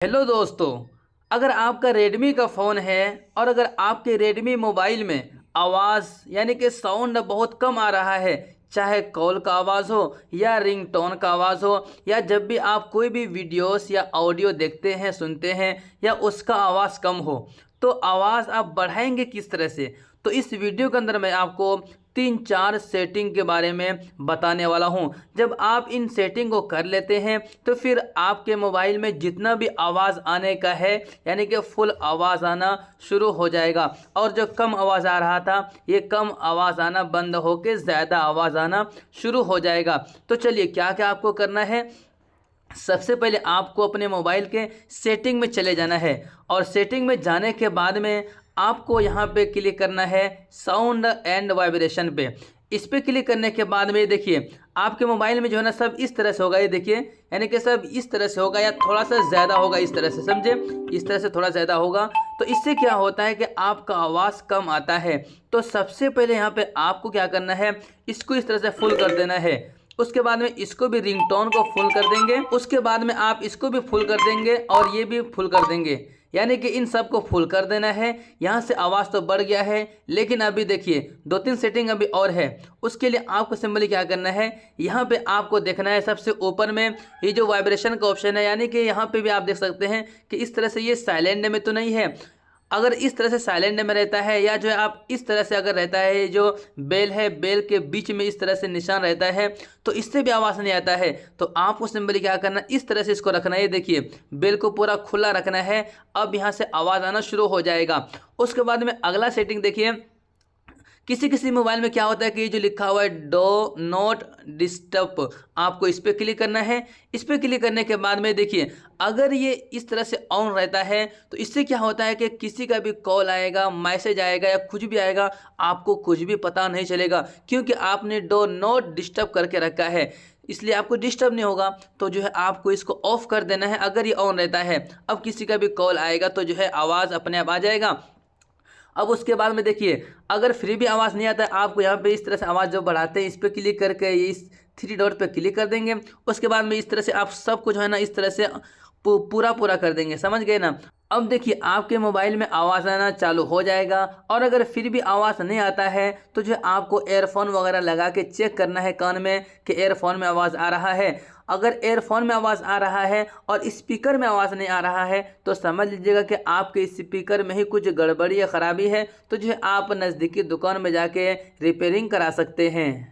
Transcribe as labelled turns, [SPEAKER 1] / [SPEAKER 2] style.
[SPEAKER 1] Hello दोस्तों। अगर आपका रेडमी का फ़ोन है और अगर आपके रेडमी मोबाइल में आवाज़ यानी कि साउंड बहुत कम आ रहा है, चाहे कॉल का आवाज़ हो या रिंगटोन का आवाज़ हो या जब भी आप कोई भी वीडियोस या ऑडियो देखते हैं सुनते हैं या उसका आवाज़ कम हो, तो आवाज़ आप बढ़ाएंगे किस तरह से? तो इस वीडियो के अंदर मैं आपको 3-4 सेटिंग के बारे में बताने वाला हूं। जब आप इन सेटिंग को कर लेते हैं तो फिर आपके मोबाइल में जितना भी आवाज़ आने का है यानी कि फुल आवाज़ आना शुरू हो जाएगा और जो कम आवाज़ आ रहा था ये कम आवाज़ आना बंद होकर ज़्यादा आवाज़ आना शुरू हो जाएगा। तो चलिए क्या क्या आपको करना है। सबसे पहले आपको अपने मोबाइल के सेटिंग में चले जाना है और सेटिंग में जाने के बाद में आपको यहाँ पे क्लिक करना है साउंड एंड वाइब्रेशन पे। इस पे क्लिक करने के बाद में देखिए आपके मोबाइल में जो है ना सब इस तरह से होगा, ये देखिए यानी कि सब इस तरह से होगा या थोड़ा सा ज़्यादा होगा, इस तरह से समझे, इस तरह से थोड़ा ज़्यादा होगा। तो इससे क्या होता है कि आपका आवाज़ कम आता है। तो सबसे पहले यहाँ पे आपको क्या करना है, इसको इस तरह से फुल कर देना है। उसके बाद में इसको भी रिंगटोन को फुल कर देंगे, उसके बाद में आप इसको भी फुल कर देंगे और ये भी फुल कर देंगे, यानी कि इन सब को फुल कर देना है। यहाँ से आवाज़ तो बढ़ गया है लेकिन अभी देखिए 2-3 सेटिंग अभी और है। उसके लिए आपको सिंपली क्या करना है, यहाँ पे आपको देखना है सबसे ऊपर में ये जो वाइब्रेशन का ऑप्शन है, यानी कि यहाँ पे भी आप देख सकते हैं कि इस तरह से ये साइलेंट में तो नहीं है। अगर इस तरह से साइलेंट में रहता है या जो है आप इस तरह से अगर रहता है, जो बेल है बेल के बीच में इस तरह से निशान रहता है तो इससे भी आवाज़ नहीं आता है। तो आपको सिंपली क्या करना है, इस तरह से इसको रखना है। ये देखिए बेल को पूरा खुला रखना है, अब यहाँ से आवाज़ आना शुरू हो जाएगा। उसके बाद में अगला सेटिंग देखिए, किसी किसी मोबाइल में क्या होता है कि ये जो लिखा हुआ है डो नॉट डिस्टर्ब, आपको इस पर क्लिक करना है। इस पर क्लिक करने के बाद में देखिए अगर ये इस तरह से ऑन रहता है तो इससे क्या होता है कि किसी का भी कॉल आएगा, मैसेज आएगा या कुछ भी आएगा, आपको कुछ भी पता नहीं चलेगा क्योंकि आपने डो नॉट डिस्टर्ब करके रखा है, इसलिए आपको डिस्टर्ब नहीं होगा। तो जो है आपको इसको ऑफ कर देना है अगर ये ऑन रहता है। अब किसी का भी कॉल आएगा तो जो है आवाज़ अपने आप आ जाएगा। अब उसके बाद में देखिए अगर फिर भी आवाज़ नहीं आता है, आपको यहाँ पे इस तरह से आवाज़ जो बढ़ाते हैं इस पर क्लिक करके इस 3 डॉट पे क्लिक कर देंगे। उसके बाद में इस तरह से आप सब कुछ है ना इस तरह से पूरा पूरा कर देंगे, समझ गए ना। अब देखिए आपके मोबाइल में आवाज़ आना चालू हो जाएगा और अगर फिर भी आवाज़ नहीं आता है तो जो आपको एयरफोन वगैरह लगा के चेक करना है कान में कि एयरफोन में आवाज़ आ रहा है। अगर एयरफोन में आवाज़ आ रहा है और स्पीकर में आवाज़ नहीं आ रहा है तो समझ लीजिएगा कि आपके स्पीकर में ही कुछ गड़बड़ी या ख़राबी है। तो जो है आप नज़दीकी दुकान में जाके रिपेयरिंग करा सकते हैं।